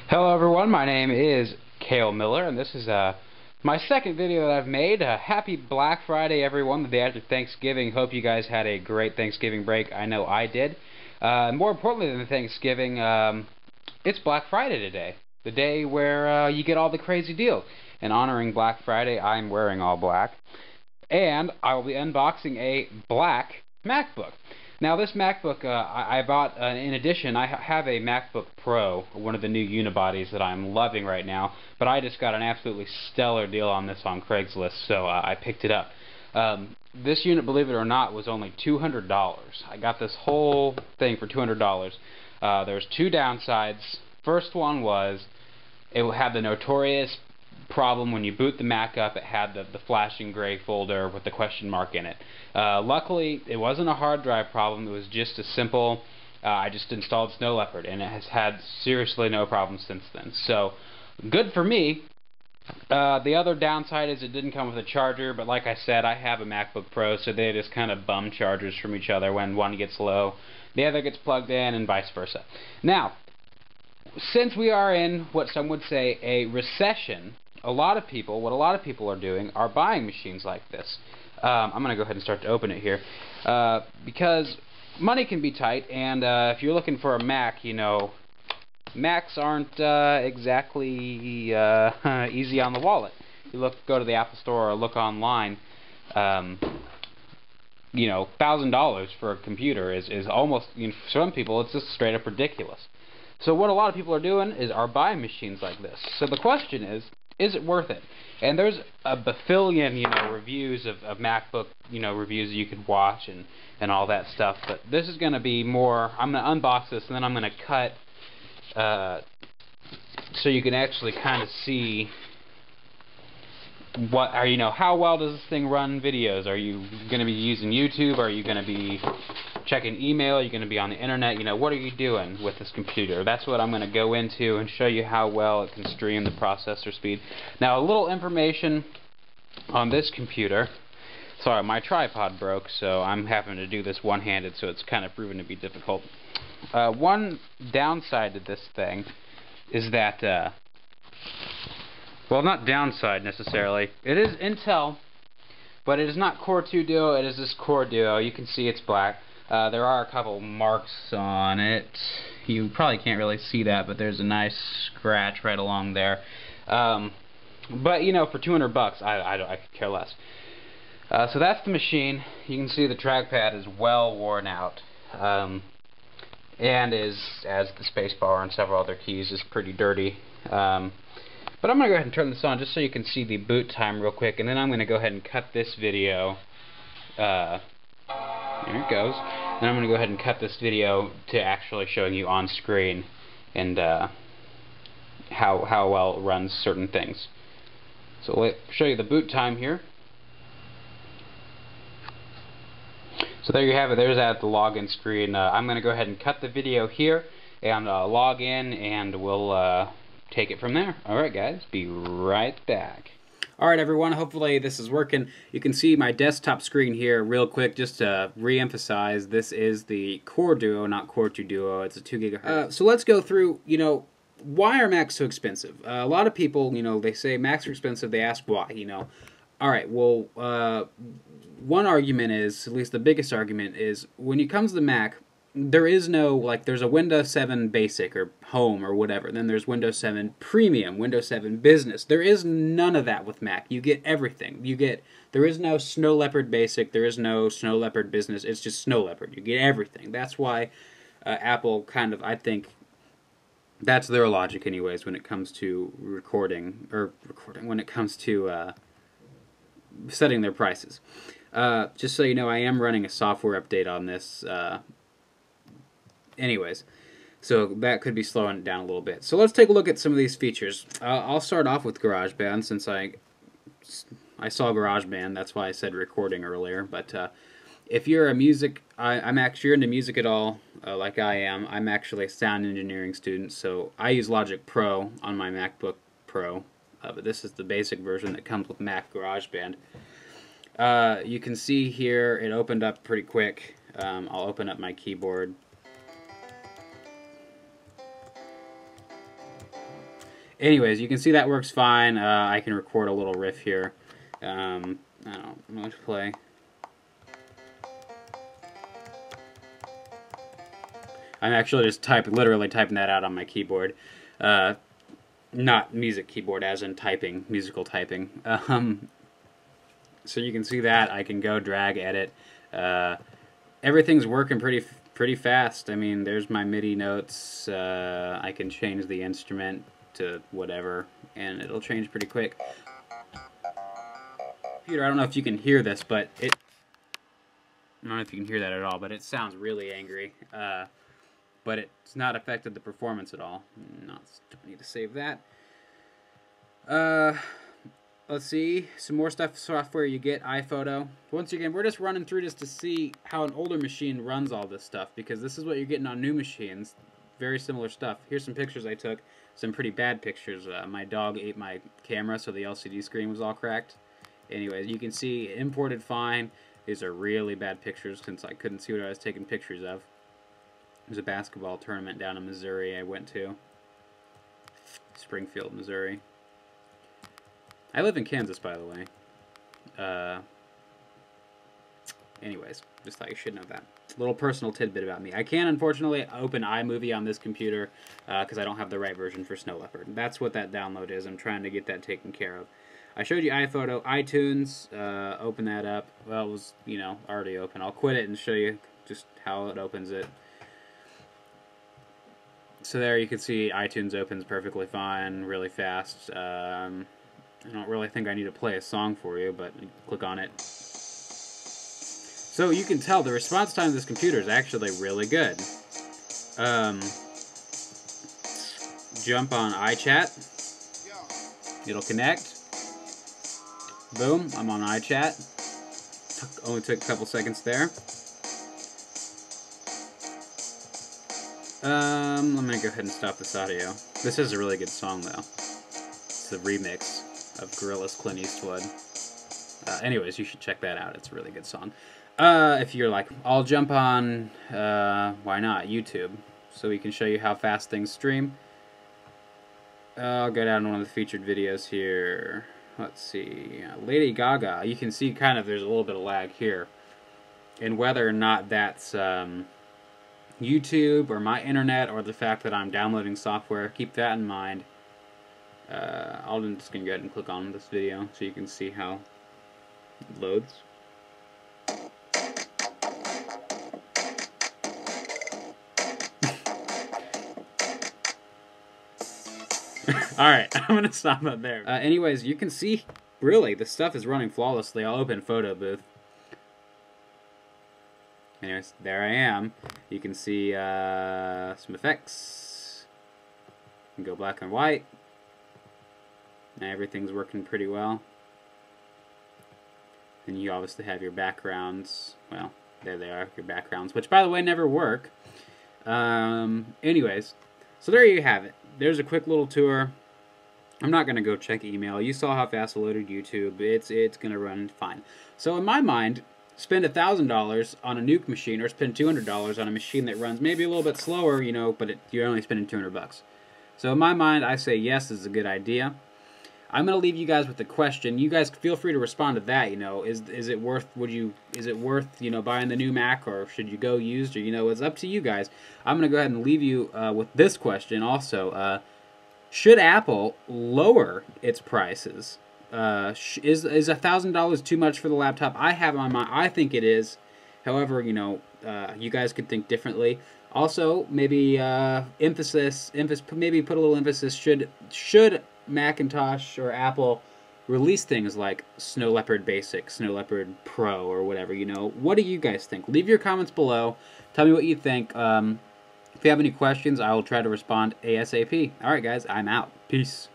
Hello everyone, my name is Cale Miller, and this is my second video that I've made. Happy Black Friday everyone, the day after Thanksgiving. Hope you guys had a great Thanksgiving break. I know I did. More importantly than Thanksgiving, it's Black Friday today. The day where you get all the crazy deals. And honoring Black Friday, I'm wearing all black. And I will be unboxing a black MacBook. Now this MacBook I bought, in addition, I have a MacBook Pro, one of the new unibodies that I'm loving right now, but I just got an absolutely stellar deal on this on Craigslist, so I picked it up. This unit, believe it or not, was only $200. I got this whole thing for $200. There's two downsides. First one was it had the notorious problem when you boot the Mac up. It had the flashing gray folder with the question mark in it. Luckily, it wasn't a hard drive problem. It was just a simple, I just installed Snow Leopard, and it has had seriously no problems since then. So, good for me. The other downside is it didn't come with a charger, but like I said, I have a MacBook Pro, so they just kind of bum chargers from each other. When one gets low, the other gets plugged in, and vice versa. Now, since we are in what some would say a recession, what a lot of people are doing are buying machines like this. I'm going to go ahead and start to open it here, because money can be tight, and if you're looking for a Mac, you know, Macs aren't exactly easy on the wallet. You go to the Apple Store or look online, you know, $1,000 for a computer is almost, you know, for some people it's just straight up ridiculous. So what a lot of people are doing are buying machines like this. So the question is it worth it? And there's a bafillion, you know, reviews of MacBook, you know, reviews that you could watch and all that stuff. But this is going to be more, I'm going to unbox this and then I'm going to cut so you can actually kind of see what are, you know, how well does this thing run videos? Are you going to be using YouTube? Are you going to be checking email? Are you going to be on the internet? You know, what are you doing with this computer? That's what I'm going to go into and show you how well it can stream, the processor speed. Now, a little information on this computer. Sorry, my tripod broke, so I'm having to do this one-handed, so it's kind of proven to be difficult. One downside to this thing is that, well, not downside necessarily. It is Intel, but it is not Core 2 Duo. It is this Core Duo. You can see it's black. There are a couple marks on it. You probably can't really see that, but there's a nice scratch right along there. But you know, for $200, I could care less. So that's the machine. You can see the trackpad is well worn out, and as the spacebar and several other keys is pretty dirty. But I'm going to go ahead and turn this on just so you can see the boot time real quick, and then I'm going to go ahead and cut this video. Here it goes. And I'm going to go ahead and cut this video to actually showing you on screen and how well it runs certain things. So let me show you the boot time here. So there you have it. There's that, the login screen. I'm going to go ahead and cut the video here and log in, and we'll take it from there. Alright guys, be right back. Alright everyone, hopefully this is working. You can see my desktop screen here real quick, just to re-emphasize, this is the Core Duo, not Core 2 Duo. It's a 2 gigahertz. So let's go through, you know, why are Macs so expensive? A lot of people, you know, they say Macs are expensive, they ask why, you know. Alright, well, one argument is, at least the biggest argument is, when it comes to the Mac, there is no, like, there's a Windows 7 Basic or Home or whatever. Then there's Windows 7 Premium, Windows 7 Business. There is none of that with Mac. You get everything. There is no Snow Leopard Basic. There is no Snow Leopard Business. It's just Snow Leopard. You get everything. That's why Apple kind of, I think, that's their logic anyways when it comes to when it comes to setting their prices. Just so you know, I am running a software update on this. Anyways, so that could be slowing it down a little bit. So let's take a look at some of these features. I'll start off with GarageBand, since I saw GarageBand. That's why I said recording earlier. But if you're I'm actually into music at all, like I am. I'm actually a sound engineering student, so I use Logic Pro on my MacBook Pro. But this is the basic version that comes with Mac GarageBand. You can see here it opened up pretty quick. I'll open up my keyboard. Anyways, you can see that works fine. I can record a little riff here. I don't know what to play. I'm actually just literally typing that out on my keyboard. Not music keyboard, as in typing, musical typing. So you can see that. I can go drag, edit. Everything's working pretty fast. I mean, there's my MIDI notes. I can change the instrument to whatever, and it'll change pretty quick. Computer, I don't know if you can hear this, but I don't know if you can hear that at all, but it sounds really angry. But it's not affected the performance at all. Don't need to save that. Let's see, some more software you get, iPhoto. Once again, we're just running through just to see how an older machine runs all this stuff, because this is what you're getting on new machines. Very similar stuff. Here's some pictures I took, some pretty bad pictures. My dog ate my camera, so the LCD screen was all cracked. Anyways, you can see imported fine. These are really bad pictures since I couldn't see what I was taking pictures of. There's a basketball tournament down in Missouri I went to. Springfield, Missouri. I live in Kansas, by the way. Anyways, just thought you should know that. Little personal tidbit about me. I can't, unfortunately, open iMovie on this computer because I don't have the right version for Snow Leopard. That's what that download is. I'm trying to get that taken care of. I showed you iPhoto, iTunes. Open that up. Well, it was, already open. I'll quit it and show you just how it opens it. So there you can see iTunes opens perfectly fine, really fast. I don't really think I need to play a song for you, but click on it. So you can tell the response time of this computer is actually really good. Jump on iChat. It'll connect. Boom, I'm on iChat. Only took a couple seconds there. Let me go ahead and stop this audio. This is a really good song, though. It's the remix of Gorillaz' Clint Eastwood. Anyways, you should check that out. It's a really good song. If you're like, I'll jump on, why not, YouTube, so we can show you how fast things stream. I'll go down to one of the featured videos here. Let's see. Lady Gaga. You can see kind of there's a little bit of lag here. And whether or not that's YouTube or my internet or the fact that I'm downloading software, keep that in mind. I'm just going to go ahead and click on this video so you can see how it loads. Alright, I'm going to stop it there. Anyways, you can see, really, the stuff is running flawlessly. I'll open Photo Booth. Anyways, there I am. You can see some effects. You can go black and white. And everything's working pretty well. And you obviously have your backgrounds. Well, there they are, your backgrounds, which, by the way, never work. Anyways, so there you have it. There's a quick little tour. I'm not going to go check email. You saw how fast I loaded YouTube. It's going to run fine. So in my mind, spend $1,000 on a nuke machine or spend $200 on a machine that runs maybe a little bit slower, but you're only spending $200. So in my mind, I say yes, this is a good idea. I'm going to leave you guys with a question. You guys feel free to respond to that, is it worth buying the new Mac, or should you go used, or it's up to you guys. I'm going to go ahead and leave you with this question also. Should Apple lower its prices? Is $1,000 too much for the laptop? I have on my, I think it is. However, you guys could think differently. Also, maybe maybe put a little emphasis. Should Macintosh or Apple release things like Snow Leopard Basic, Snow Leopard Pro, or whatever? What do you guys think? Leave your comments below. Tell me what you think. If you have any questions, I will try to respond ASAP. All right, guys, I'm out. Peace.